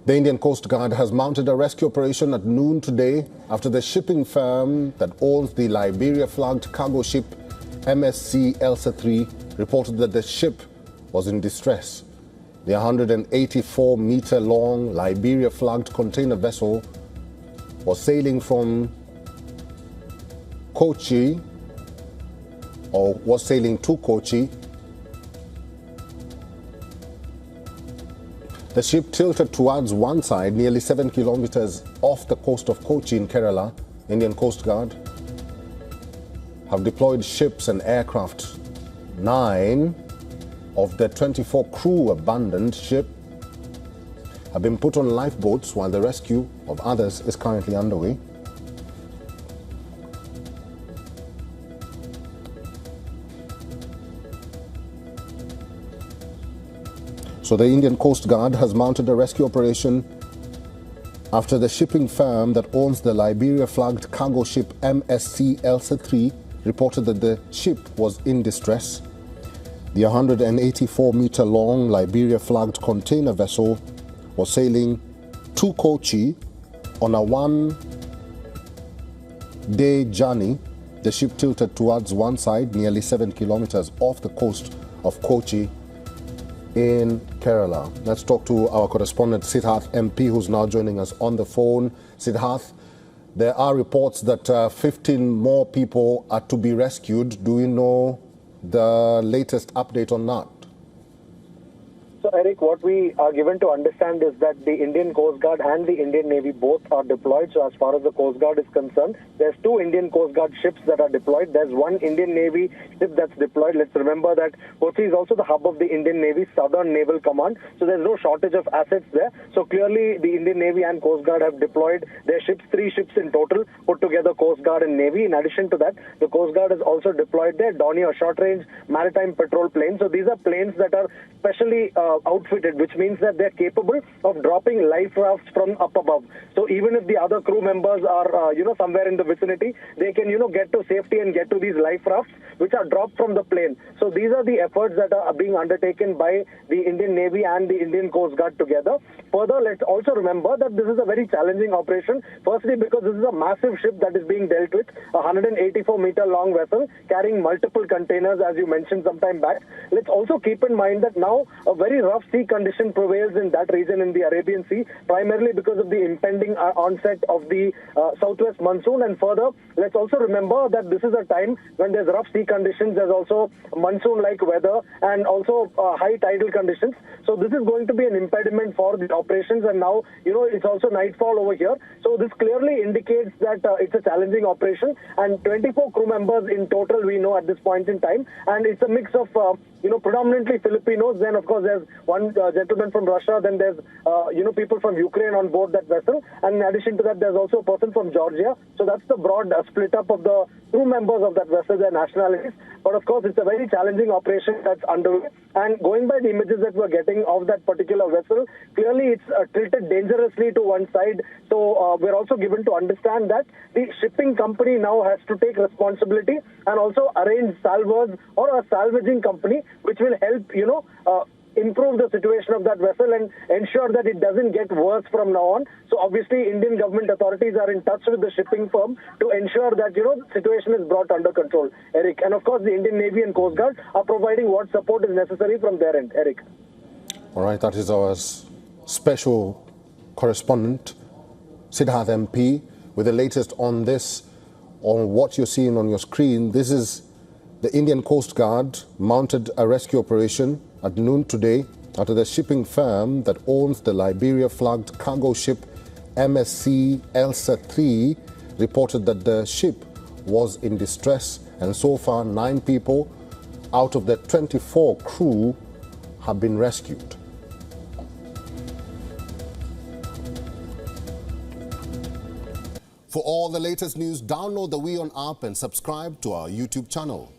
The Indian Coast Guard has mounted a rescue operation at noon today after the shipping firm that owns the Liberia-flagged cargo ship MSC ELSA 3 reported that the ship was in distress. The 184-meter-long Liberia-flagged container vessel was sailing from Kochi, or was sailing to Kochi. The ship tilted towards one side, nearly 7 kilometers off the coast of Kochi in Kerala. Indian Coast Guard have deployed ships and aircraft. 9 of the 24 crew abandoned ship have been put on lifeboats while the rescue of others is currently underway. So the Indian Coast Guard has mounted a rescue operation after the shipping firm that owns the Liberia-flagged cargo ship MSC ELSA 3 reported that the ship was in distress. The 184-meter-long Liberia-flagged container vessel was sailing to Kochi on a one-day journey. The ship tilted towards one side, nearly 7 kilometers off the coast of Kochi in Kerala. Let's talk to our correspondent Siddharth MP, who's now joining us on the phone. Siddharth, there are reports that 15 more people are to be rescued. Do you know the latest update on that? So, Eric, what we are given to understand is that the Indian Coast Guard and the Indian Navy both are deployed. So, as far as the Coast Guard is concerned, there's 2 Indian Coast Guard ships that are deployed. There's 1 Indian Navy ship that's deployed. Let's remember that Kochi is also the hub of the Indian Navy Southern Naval Command. So, there's no shortage of assets there. So, clearly, the Indian Navy and Coast Guard have deployed their ships, 3 ships in total, put together Coast Guard and Navy. In addition to that, the Coast Guard has also deployed their Dornier short-range maritime patrol planes. So, these are planes that are specially outfitted, which means that they're capable of dropping life rafts from up above. So even if the other crew members are, somewhere in the vicinity, they can, get to safety and get to these life rafts, which are dropped from the plane. So these are the efforts that are being undertaken by the Indian Navy and the Indian Coast Guard together. Further, let's also remember that this is a very challenging operation. Firstly, because this is a massive ship that is being dealt with, a 184-meter-long vessel carrying multiple containers, as you mentioned some time back. Let's also keep in mind that now a very rough sea condition prevails in that region in the Arabian Sea, primarily because of the impending onset of the southwest monsoon. And further, let's also remember that this is a time when there's rough sea conditions, there's also monsoon-like weather and also high tidal conditions. So this is going to be an impediment for the operations. And now, it's also nightfall over here. So this clearly indicates that it's a challenging operation. And 24 crew members in total, we know at this point in time. And it's a mix of, predominantly Filipinos. Then, of course, there's one gentleman from Russia. Then there's, people from Ukraine on board that vessel. And in addition to that, there's also a person from Georgia. So that's the broad split up of the crew members of that vessel, their nationalities. But of course, it's a very challenging operation that's underway. And going by the images that we're getting of that particular vessel, clearly it's tilted dangerously to one side. So we're also given to understand that the shipping company now has to take responsibility and also arrange salvors or a salvaging company, which will help, improve the situation of that vessel and ensure that it doesn't get worse from now on. So obviously, Indian government authorities are in touch with the shipping firm to ensure that, the situation is brought under control, Eric. And of course, the Indian Navy and Coast Guard are providing what support is necessary from their end, Eric. All right, that is our special correspondent, Siddharth MP, with the latest on this, on what you're seeing on your screen. This is the Indian Coast Guard mounted a rescue operation at noon today after the shipping firm that owns the Liberia-flagged cargo ship MSC ELSA 3 reported that the ship was in distress, and so far 9 people out of the 24 crew have been rescued. For all the latest news, download the WION app and subscribe to our YouTube channel.